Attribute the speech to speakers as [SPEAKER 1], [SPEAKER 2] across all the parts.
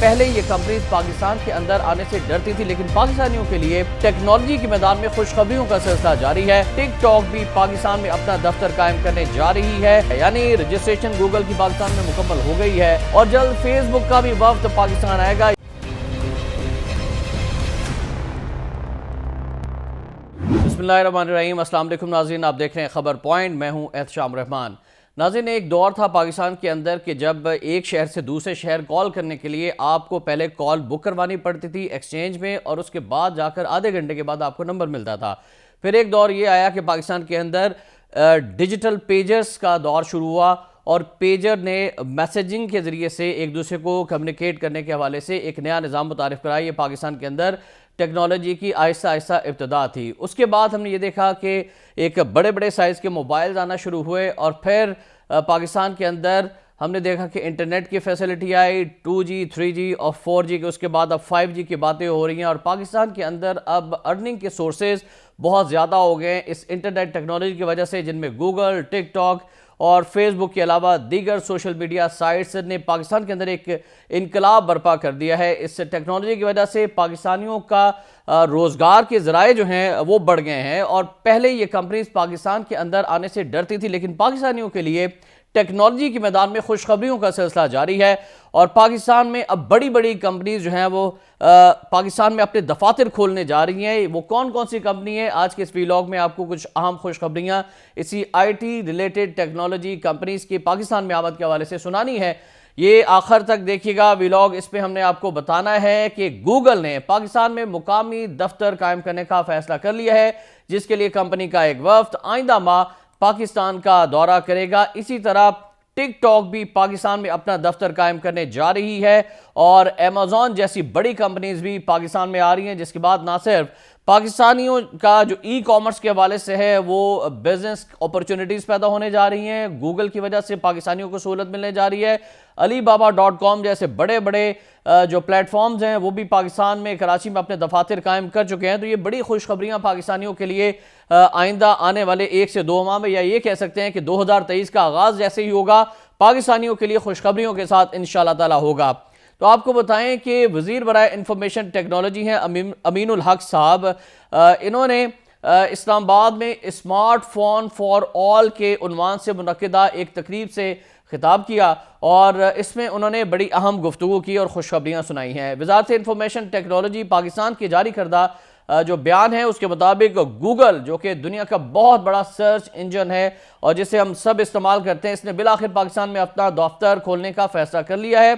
[SPEAKER 1] پہلے یہ کمپنیز پاکستان کے اندر آنے سے ڈرتی تھی، لیکن پاکستانیوں کے لیے ٹیکنالوجی کے میدان میں خوشخبریوں کا سلسلہ جاری ہے۔ ٹک ٹاک بھی پاکستان میں اپنا دفتر قائم کرنے جا رہی ہے، یعنی رجسٹریشن گوگل کی پاکستان میں مکمل ہو گئی ہے اور جلد فیس بک کا بھی وفد پاکستان آئے گا۔ بسم اللہ الرحمن الرحیم، السلام علیکم ناظرین، آپ دیکھ رہے ہیں خبر پوائنٹ، میں ہوں احتشام رحمان۔ ناظرین، ایک دور تھا پاکستان کے اندر کہ جب ایک شہر سے دوسرے شہر کال کرنے کے لیے آپ کو پہلے کال بک کروانی پڑتی تھی ایکسچینج میں، اور اس کے بعد جا کر آدھے گھنٹے کے بعد آپ کو نمبر ملتا تھا۔ پھر ایک دور یہ آیا کہ پاکستان کے اندر ڈیجیٹل پیجرز کا دور شروع ہوا، اور پیجر نے میسیجنگ کے ذریعے سے ایک دوسرے کو کمیونیکیٹ کرنے کے حوالے سے ایک نیا نظام متعارف کرایا۔ یہ پاکستان کے اندر ٹیکنالوجی کی آہستہ آہستہ ابتدا تھی۔ اس کے بعد ہم نے یہ دیکھا کہ ایک بڑے بڑے سائز کے موبائلز آنا شروع ہوئے، اور پھر پاکستان کے اندر ہم نے دیکھا کہ انٹرنیٹ کی فیسلٹی آئی، 2G 3G اور 4G کے، اس کے بعد اب 5G کی باتیں ہو رہی ہیں، اور پاکستان کے اندر اب ارننگ کے سورسز بہت زیادہ ہو گئے ہیں اس انٹرنیٹ ٹیکنالوجی کی وجہ سے، جن میں گوگل، ٹک ٹاک اور فیس بک کے علاوہ دیگر سوشل میڈیا سائٹس نے پاکستان کے اندر ایک انقلاب برپا کر دیا ہے۔ اس ٹیکنالوجی کی وجہ سے پاکستانیوں کا روزگار کے ذرائع جو ہیں وہ بڑھ گئے ہیں، اور پہلے یہ کمپنیز پاکستان کے اندر آنے سے ڈرتی تھی، لیکن پاکستانیوں کے لیے ٹیکنالوجی کے میدان میں خوشخبریوں کا سلسلہ جاری ہے، اور پاکستان میں اب بڑی بڑی کمپنیز جو ہیں وہ پاکستان میں اپنے دفاتر کھولنے جا رہی ہیں۔ وہ کون کون سی کمپنی ہے، آج کے اس ویلاگ میں آپ کو کچھ اہم خوشخبریاں اسی IT ریلیٹڈ ٹیکنالوجی کمپنیز کی پاکستان میں آمد کے حوالے سے سنانی ہے۔ یہ آخر تک دیکھیے گا ویلاگ، اس پہ ہم نے آپ کو بتانا ہے کہ گوگل نے پاکستان میں مقامی دفتر قائم کرنے کا فیصلہ کر لیا ہے، جس کے لیے کمپنی کا ایک وفد آئندہ ماہ پاکستان کا دورہ کرے گا۔ اسی طرح ٹک ٹاک بھی پاکستان میں اپنا دفتر قائم کرنے جا رہی ہے، اور ایمیزون جیسی بڑی کمپنیز بھی پاکستان میں آ رہی ہیں، جس کے بعد نہ صرف پاکستانیوں کا جو ای کامرس کے حوالے سے ہے وہ بزنس اپرچونٹیز پیدا ہونے جا رہی ہیں، گوگل کی وجہ سے پاکستانیوں کو سہولت ملنے جا رہی ہے۔ Alibaba.com جیسے بڑے بڑے جو پلیٹ فارمز ہیں وہ بھی پاکستان میں، کراچی میں اپنے دفاتر قائم کر چکے ہیں۔ تو یہ بڑی خوشخبریاں پاکستانیوں کے لیے آئندہ آنے والے 1 سے 2 ماہ میں، یا یہ کہہ سکتے ہیں کہ 2023 کا آغاز جیسے ہی ہوگا، پاکستانیوں کے لیے خوشخبریوں کے ساتھ انشاءاللہ تعالی ہوگا۔ تو آپ کو بتائیں کہ وزیر برائے انفارمیشن ٹیکنالوجی ہیں امین الحق صاحب، انہوں نے اسلام آباد میں اسمارٹ فون فار آل کے عنوان سے منعقدہ ایک تقریب سے خطاب کیا، اور اس میں انہوں نے بڑی اہم گفتگو کی اور خوشخبریاں سنائی ہیں۔ وزارت انفارمیشن ٹیکنالوجی پاکستان کے جاری کردہ جو بیان ہے اس کے مطابق گوگل، جو کہ دنیا کا بہت بڑا سرچ انجن ہے اور جسے ہم سب استعمال کرتے ہیں، اس نے بالآخر پاکستان میں اپنا دفتر کھولنے کا فیصلہ کر لیا ہے،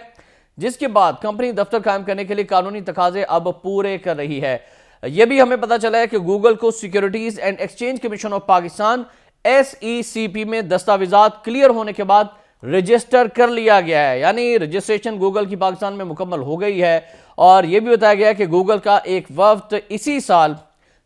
[SPEAKER 1] جس کے بعد کمپنی دفتر قائم کرنے کے لیے قانونی تقاضے اب پورے کر رہی ہے۔ یہ بھی ہمیں پتہ چلا ہے کہ گوگل کو securities and exchange commission of Pakistan SECP میں دستاویزات کلیئر ہونے کے بعد رجسٹر کر لیا گیا ہے، یعنی رجسٹریشن گوگل کی پاکستان میں مکمل ہو گئی ہے، اور یہ بھی بتایا گیا ہے کہ گوگل کا ایک وفد اسی سال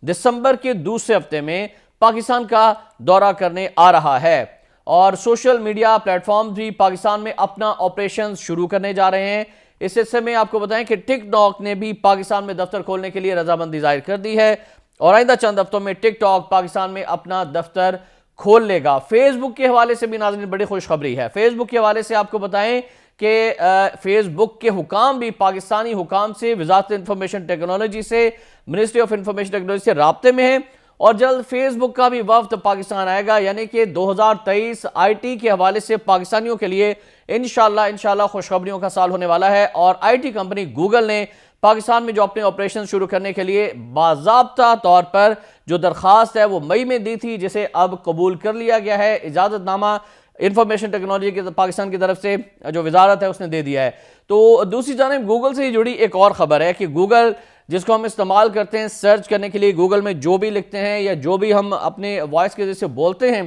[SPEAKER 1] دسمبر کے دوسرے ہفتے میں پاکستان کا دورہ کرنے آ رہا ہے، اور سوشل میڈیا پلیٹ فارم بھی پاکستان میں اپنا آپریشن شروع کرنے جا رہے ہیں۔ اس حصے میں آپ کو بتائیں کہ ٹک ٹاک نے بھی پاکستان میں دفتر کھولنے کے لیے رضامندی ظاہر کر دی ہے، اور آئندہ چند ہفتوں میں ٹک ٹاک پاکستان میں اپنا دفتر کھول لے گا۔ فیس بک کے حوالے سے بھی ناظرین بڑی خوشخبری ہے۔ فیس بک کے حوالے سے آپ کو بتائیں کہ فیس بک کے حکام بھی پاکستانی حکام سے، وزارت انفارمیشن ٹیکنالوجی سے، منسٹری آف انفارمیشن ٹیکنالوجی سے رابطے میں ہیں، اور جلد فیس بک کا بھی وفد پاکستان آئے گا، یعنی کہ 2023 IT کے حوالے سے پاکستانیوں کے لیے انشاءاللہ خوشخبریوں کا سال ہونے والا ہے، اور IT کمپنی گوگل نے پاکستان میں جو اپنے آپریشن شروع کرنے کے لیے باضابطہ طور پر جو درخواست ہے وہ مئی میں دی تھی، جسے اب قبول کر لیا گیا ہے۔ اجازت نامہ انفارمیشن ٹیکنالوجی کے پاکستان کی طرف سے جو وزارت ہے اس نے دے دیا ہے۔ تو دوسری جانب گوگل سے ہی جڑی ایک اور خبر ہے کہ گوگل، جس کو ہم استعمال کرتے ہیں سرچ کرنے کے لیے، گوگل میں جو بھی لکھتے ہیں یا جو بھی ہم اپنے وائس کے ذریعے سے بولتے ہیں،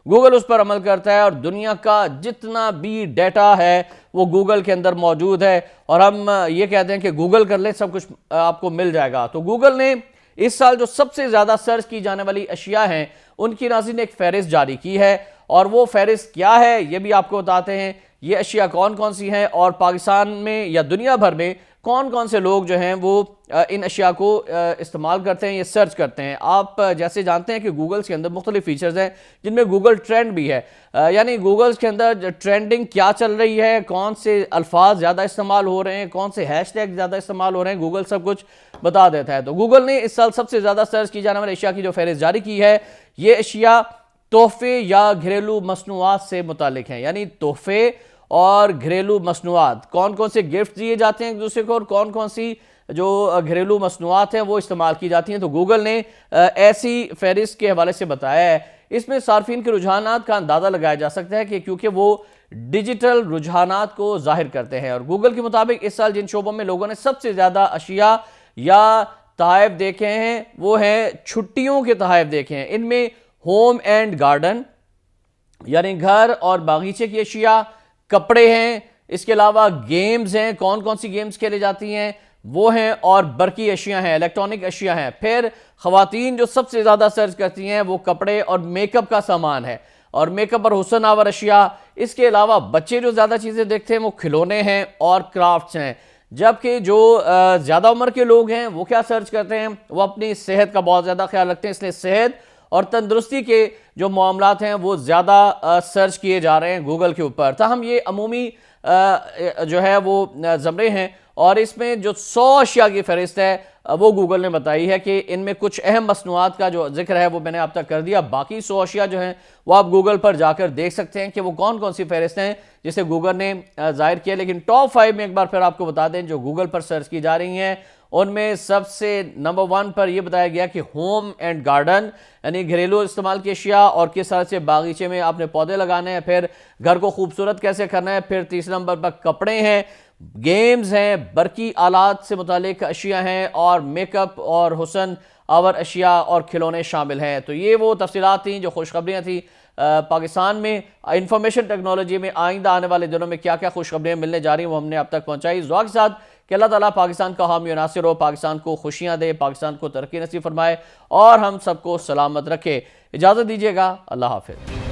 [SPEAKER 1] گوگل اس پر عمل کرتا ہے، اور دنیا کا جتنا بھی ڈیٹا ہے وہ گوگل کے اندر موجود ہے، اور ہم یہ کہتے ہیں کہ گوگل کر لیں سب کچھ آپ کو مل جائے گا۔ تو گوگل نے اس سال جو سب سے زیادہ سرچ کی جانے والی اشیاء ہیں ان کی ناظرین ایک فہرست جاری کی ہے، اور وہ فہرست کیا ہے یہ بھی آپ کو بتاتے ہیں۔ یہ اشیاء کون کون سی ہیں، اور پاکستان میں یا دنیا بھر میں کون کون سے لوگ جو ہیں وہ ان اشیاء کو استعمال کرتے ہیں، یہ سرچ کرتے ہیں۔ آپ جیسے جانتے ہیں کہ گوگلز کے اندر مختلف فیچرز ہیں جن میں گوگل ٹرینڈ بھی ہے، یعنی گوگلز کے اندر ٹرینڈنگ کیا چل رہی ہے، کون سے الفاظ زیادہ استعمال ہو رہے ہیں، کون سے ہیش ٹیگ زیادہ استعمال ہو رہے ہیں، گوگل سب کچھ بتا دیتا ہے۔ تو گوگل نے اس سال سب سے زیادہ سرچ کی جانے والے اشیاء کی جو فہرست جاری کی ہے، یہ اشیاء تحفے یا گھریلو مصنوعات سے متعلق ہیں، یعنی تحفے اور گھریلو مصنوعات، کون کون سے گفٹ دیے جاتے ہیں ایک دوسرے کو اور کون کون سی جو گھریلو مصنوعات ہیں وہ استعمال کی جاتی ہیں۔ تو گوگل نے ایسی فہرست کے حوالے سے بتایا ہے۔ اس میں صارفین کے رجحانات کا اندازہ لگایا جا سکتا ہے کہ کیونکہ وہ ڈیجیٹل رجحانات کو ظاہر کرتے ہیں، اور گوگل کے مطابق اس سال جن شعبوں میں لوگوں نے سب سے زیادہ اشیاء یا تحائف دیکھے ہیں وہ ہیں چھٹیوں کے تحائف دیکھے ہیں۔ ان میں ہوم اینڈ گارڈن یعنی گھر اور باغیچے کی اشیاء، کپڑے ہیں، اس کے علاوہ گیمز ہیں، کون کون سی گیمز کھیلے جاتی ہیں وہ ہیں، اور برقی اشیاء ہیں، الیکٹرانک اشیاء ہیں۔ پھر خواتین جو سب سے زیادہ سرچ کرتی ہیں وہ کپڑے اور میک اپ کا سامان ہے، اور میک اپ اور حسن آور اشیاء۔ اس کے علاوہ بچے جو زیادہ چیزیں دیکھتے ہیں وہ کھلونے ہیں اور کرافٹس ہیں، جبکہ جو زیادہ عمر کے لوگ ہیں وہ کیا سرچ کرتے ہیں، وہ اپنی صحت کا بہت زیادہ خیال رکھتے ہیں، اس لیے صحت اور تندرستی کے جو معاملات ہیں وہ زیادہ سرچ کیے جا رہے ہیں گوگل کے اوپر۔ تاہم یہ عمومی جو ہے وہ زمرے ہیں، اور اس میں جو 100 اشیاء کی فہرست ہے وہ گوگل نے بتائی ہے کہ ان میں کچھ اہم مصنوعات کا جو ذکر ہے وہ میں نے آپ تک کر دیا۔ باقی 100 اشیاء جو ہیں وہ آپ گوگل پر جا کر دیکھ سکتے ہیں کہ وہ کون کون سی فہرست ہیں جسے گوگل نے ظاہر کیا۔ لیکن ٹاپ 5 میں ایک بار پھر آپ کو بتا دیں جو گوگل پر سرچ کی جا رہی ہیں، ان میں سب سے نمبر 1 پر یہ بتایا گیا کہ ہوم اینڈ گارڈن یعنی گھریلو استعمال کی اشیاء اور کس طرح سے باغیچے میں آپ نے پودے لگانے ہیں، پھر گھر کو خوبصورت کیسے کرنا ہے، پھر تیسرے نمبر پر کپڑے ہیں، گیمز ہیں، برقی آلات سے متعلق اشیاء ہیں، اور میک اپ اور حسن آور اشیاء اور کھلونے شامل ہیں۔ تو یہ وہ تفصیلات تھیں جو خوشخبریاں تھیں پاکستان میں انفارمیشن ٹیکنالوجی میں آئندہ آنے والے دنوں میں کیا کیا خوشخبریاں ملنے جا رہی ہیں وہ ہم نے آپ تک پہنچائی۔ اس دعا کے ساتھ کہ اللہ تعالیٰ پاکستان کا حامی و ناصر ہو، پاکستان کو خوشیاں دے، پاکستان کو ترقی نصیب فرمائے اور ہم سب کو سلامت رکھے۔ اجازت دیجیے گا، اللہ حافظ۔